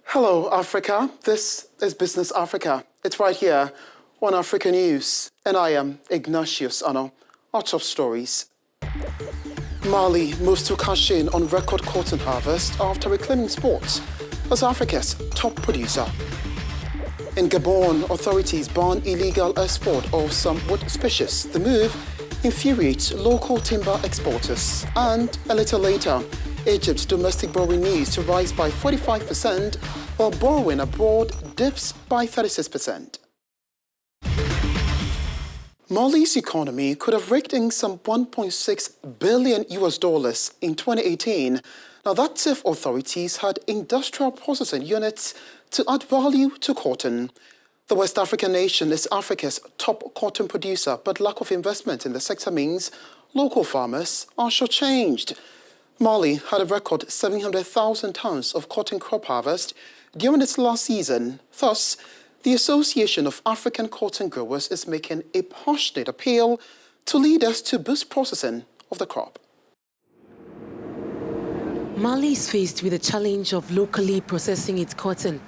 Hello, Africa. This is Business Africa. It's right here on Africanews. And I am Ignatius Ano. Our top stories. Mali moves to cash in on record cotton harvest after reclaiming sports as Africa's top producer. In Gabon, authorities ban illegal export of some wood species. The move infuriates local timber exporters. And a little later, Egypt's domestic borrowing needs to rise by 45%, while borrowing abroad dips by 36%. Mali's economy could have raked in some $1.6 billion in 2018. Now, that's if authorities had industrial processing units to add value to cotton. The West African nation is Africa's top cotton producer, but lack of investment in the sector means local farmers are shortchanged. Mali had a record 700,000 tons of cotton crop harvest during its last season. Thus, the Association of African Cotton Growers is making a passionate appeal to leaders to boost processing of the crop. Mali is faced with the challenge of locally processing its cotton.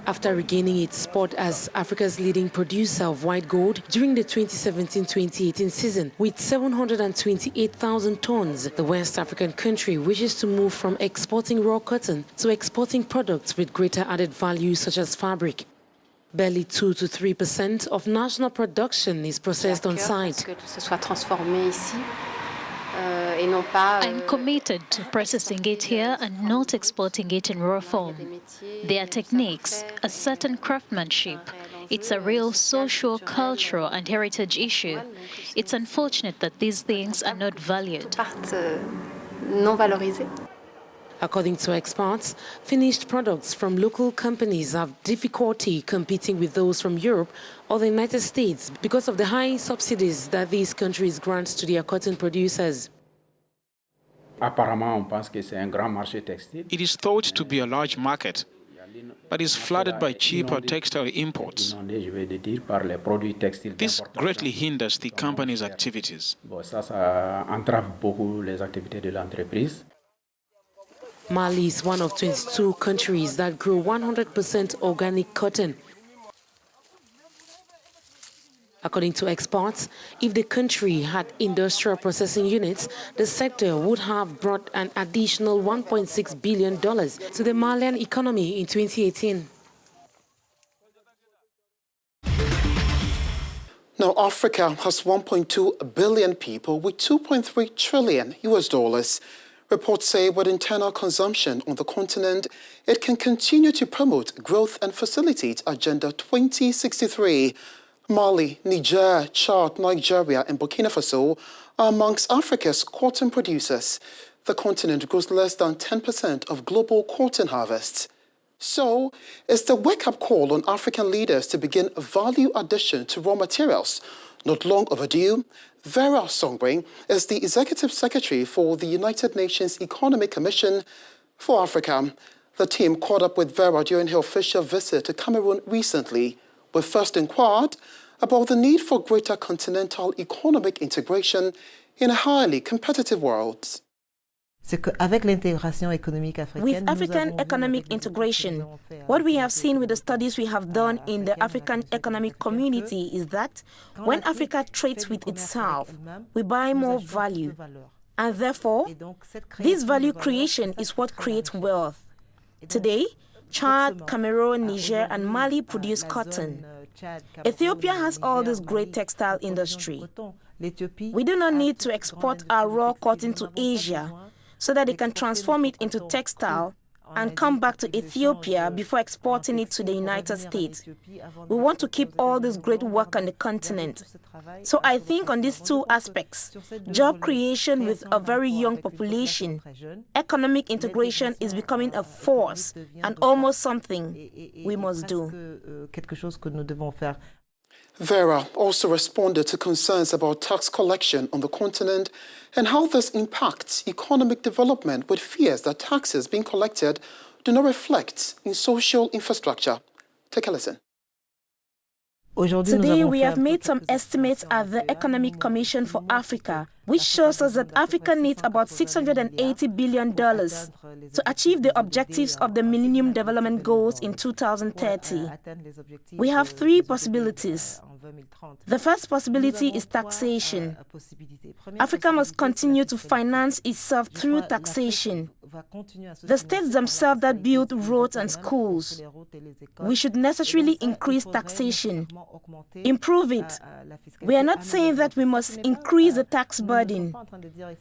After regaining its spot as Africa's leading producer of white gold during the 2017-2018 season with 728,000 tons, the West African country wishes to move from exporting raw cotton to exporting products with greater added value such as fabric. Barely 2 to 3% of national production is processed on site. I'm committed to processing it here and not exporting it in raw form. There are techniques, a certain craftsmanship. It's a real social, cultural and heritage issue. It's unfortunate that these things are not valued. According to experts, finished products from local companies have difficulty competing with those from Europe or the United States because of the high subsidies that these countries grant to their cotton producers. It is thought to be a large market, but is flooded by cheaper textile imports. This greatly hinders the company's activities. Mali is one of 22 countries that grow 100% organic cotton. According to experts, if the country had industrial processing units, the sector would have brought an additional $1.6 billion to the Malian economy in 2018. Now, Africa has 1.2 billion people with $2.3 trillion. Reports say with internal consumption on the continent, it can continue to promote growth and facilitate Agenda 2063. Mali, Niger, Chad, Nigeria and Burkina Faso are amongst Africa's cotton producers. The continent grows less than 10% of global cotton harvests. So, is the wake-up call on African leaders to begin value addition to raw materials not long overdue? Vera Songbring is the Executive Secretary for the United Nations Economic Commission for Africa. The team caught up with Vera during her official visit to Cameroon recently. We first inquired about the need for greater continental economic integration in a highly competitive world. With African economic integration, what we have seen with the studies we have done in the African economic community is that when Africa trades with itself, we buy more value. And therefore, this value creation is what creates wealth. Today, Chad, Cameroon, Niger, and Mali produce cotton. Ethiopia has all this great textile industry. We do not need to export our raw cotton to Asia so that they can transform it into textile and come back to Ethiopia before exporting it to the United States. We want to keep all this great work on the continent. So I think on these two aspects, job creation with a very young population, economic integration is becoming a force and almost something we must do. Vera also responded to concerns about tax collection on the continent and how this impacts economic development, with fears that taxes being collected do not reflect in social infrastructure. Take a listen. Today, we have made some estimates at the Economic Commission for Africa which shows us that Africa needs about $680 billion to achieve the objectives of the Millennium Development Goals in 2030. We have three possibilities. The first possibility is taxation. Africa must continue to finance itself through taxation. The states themselves that build roads and schools. We should necessarily increase taxation, improve it. We are not saying that we must increase the tax burden.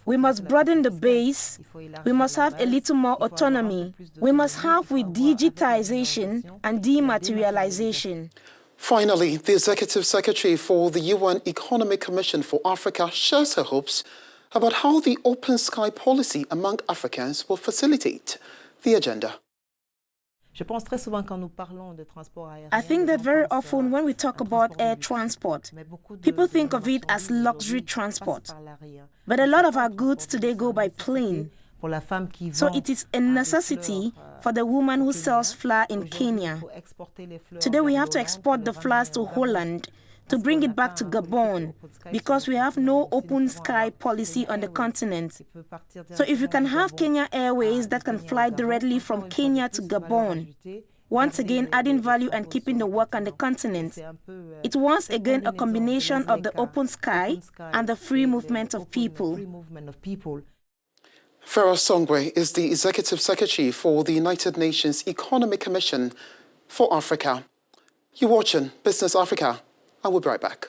We must broaden the base. We must have a little more autonomy. We must help with digitization and dematerialization. Finally, the Executive Secretary for the UN Economic Commission for Africa shares her hopes about how the open sky policy among Africans will facilitate the agenda. I think that very often when we talk about air transport, people think of it as luxury transport. But a lot of our goods today go by plane. So it is a necessity for the woman who sells flour in Kenya. Today we have to export the flowers to Holland to bring it back to Gabon because we have no open sky policy on the continent. So if you can have Kenya Airways that can fly directly from Kenya to Gabon, once again adding value and keeping the work on the continent, it's once again a combination of the open sky and the free movement of people. Farah Songwe is the Executive Secretary for the United Nations Economic Commission for Africa. You're watching Business Africa. I will be right back.